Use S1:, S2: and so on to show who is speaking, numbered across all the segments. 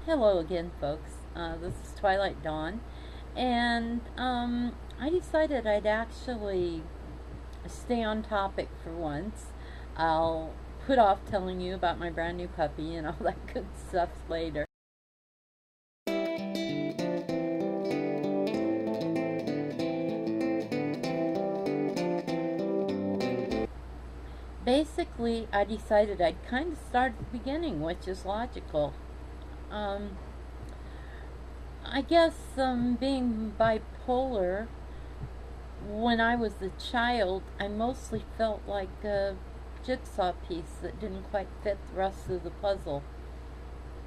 S1: Hello again, folks. This is Twilight Dawn, and I decided I'd actually stay on topic for once. I'll put off telling you about my brand new puppy and all that good stuff later. Basically, I decided I'd kind of start at the beginning, which is logical. Um, I guess being bipolar, when I was a child, I mostly felt like a jigsaw piece that didn't quite fit the rest of the puzzle.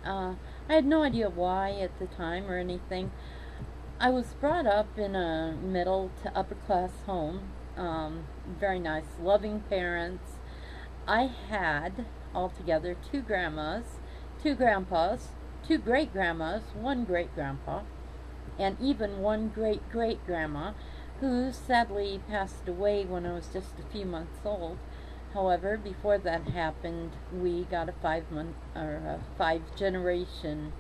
S1: I had no idea why at the time or anything. I was brought up in a middle to upper class home. Very nice, loving parents. I had altogether two grandmas, two grandpas, two great grandmas, one great grandpa, and even one great great grandma who sadly passed away when I was just a few months old. However, before that happened, we got a 5 month or a 5 generation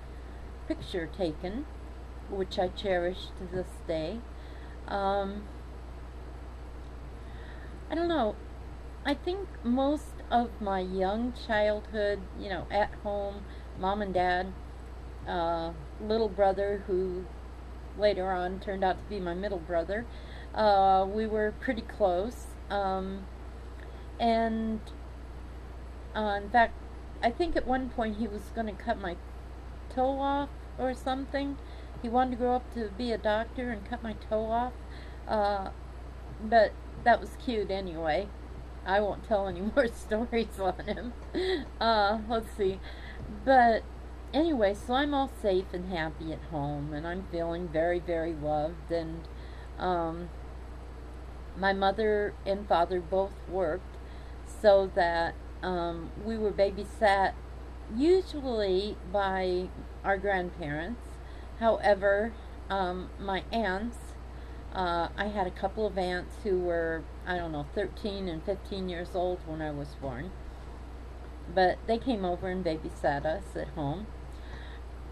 S1: picture taken, which I cherish to this day. Um, I don't know. I think most of my young childhood, at home, mom and dad, little brother who later on turned out to be my middle brother, we were pretty close. And in fact, I think at one point he was going to cut my toe off or something. He wanted to grow up to be a doctor and cut my toe off. Uh, but that was cute anyway. I won't tell any more stories on him. Let's see. But anyway, so I'm all safe and happy at home, and I'm feeling very, very loved. And um, my mother and father both worked, so that we were babysat usually by our grandparents. However, my aunts, I had a couple of aunts who were, I don't know, 13 and 15 years old when I was born. But they came over and babysat us at home.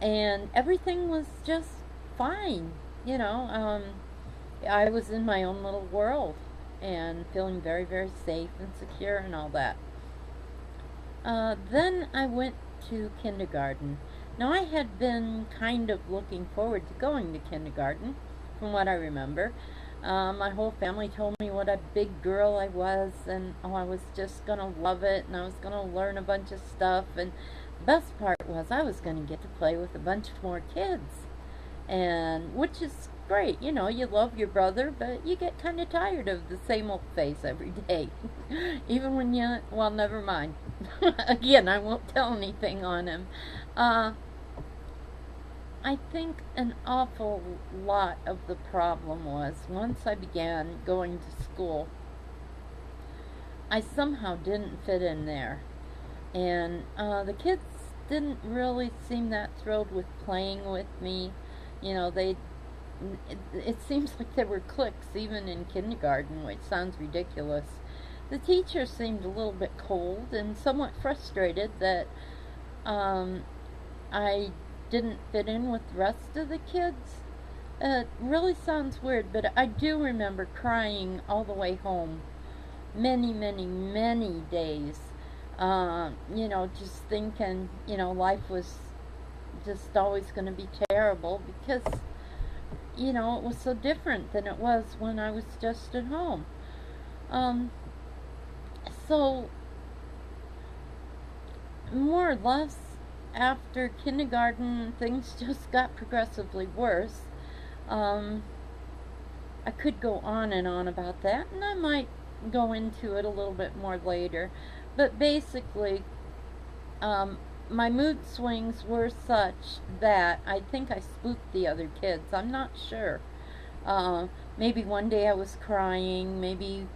S1: And everything was just fine. I was in my own little world and feeling very, very safe and secure and all that. Then I went to kindergarten. Now, I had been kind of looking forward to going to kindergarten, from what I remember. My whole family told me what a big girl I was, and I was just going to love it, and I was going to learn a bunch of stuff. And the best part was I was going to get to play with a bunch more kids, and which is great. You love your brother, but you get kind of tired of the same old face every day. Even when well, never mind. Again, I won't tell anything on him. Uh, I think an awful lot of the problem was once I began going to school, I somehow didn't fit in there. And the kids didn't really seem that thrilled with playing with me. It seems like there were cliques even in kindergarten, which sounds ridiculous. The teacher seemed a little bit cold and somewhat frustrated that um, I didn't fit in with the rest of the kids. It really sounds weird, but I do remember crying all the way home many, many, many days. Just thinking, life was just always going to be terrible because, it was so different than it was when I was just at home. Um, so, more or less, after kindergarten, things just got progressively worse. Um, I could go on and on about that, and I might go into it a little bit more later. But basically, um, my mood swings were such that I think I spooked the other kids. I'm not sure. Maybe one day I was crying, maybe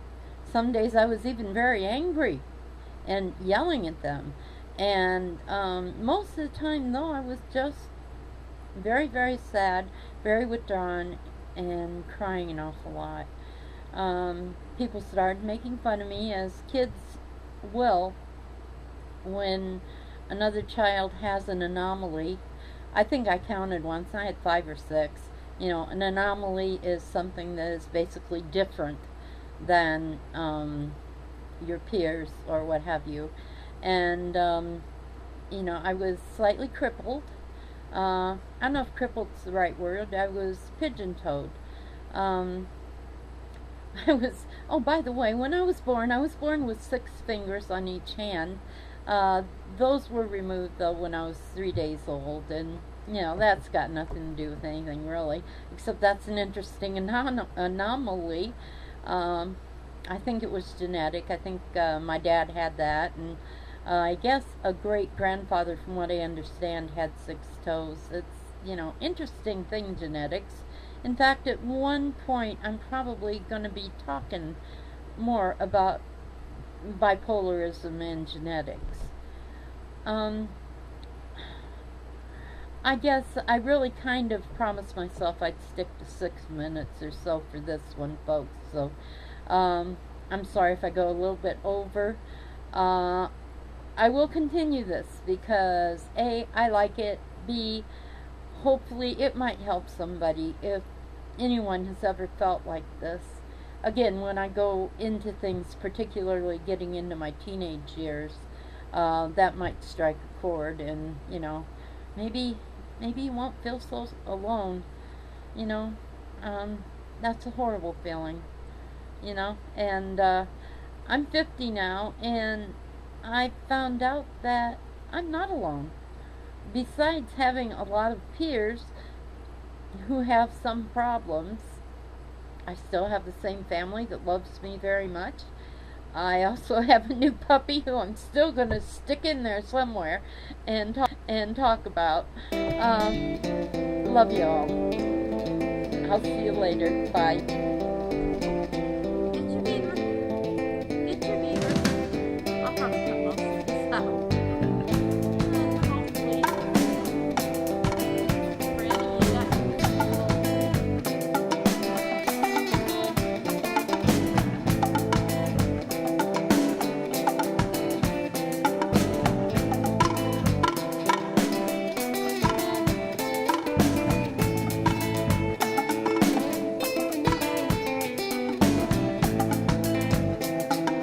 S1: some days I was even very angry and yelling at them. And most of the time, though, I was just very, very sad, very withdrawn, and crying an awful lot. People started making fun of me, as kids will when another child has an anomaly. I think I counted once. I had 5 or 6. You know, an anomaly is something that is basically different than your peers or what have you. And you know, I was slightly crippled. I don't know if crippled's the right word. I was pigeon-toed. Um, I was. Oh, by the way, when I was born with 6 fingers on each hand. Uh, those were removed though when I was 3 days old, and you know that's got nothing to do with anything really, except that's an interesting anomaly. Um, I think it was genetic. I think my dad had that, and I guess a great grandfather, from what I understand, had 6 toes. It's, you know, interesting thing, genetics. In fact, at one point, I'm probably going to be talking more about bipolarism and genetics. Um, I guess I really kind of promised myself I'd stick to 6 minutes or so for this one, folks. So I'm sorry if I go a little bit over. Uh, I will continue this because A, I like it. B, hopefully it might help somebody if anyone has ever felt like this. Again, when I go into things, particularly getting into my teenage years, that might strike a chord, and you know, maybe you won't feel so alone. You know, that's a horrible feeling. You know, and I'm 50 now, and I found out that I'm not alone. Besides having a lot of peers who have some problems, I still have the same family that loves me very much. I also have a new puppy who I'm still going to stick in there somewhere and talk about. Love you all. I'll see you later. Bye.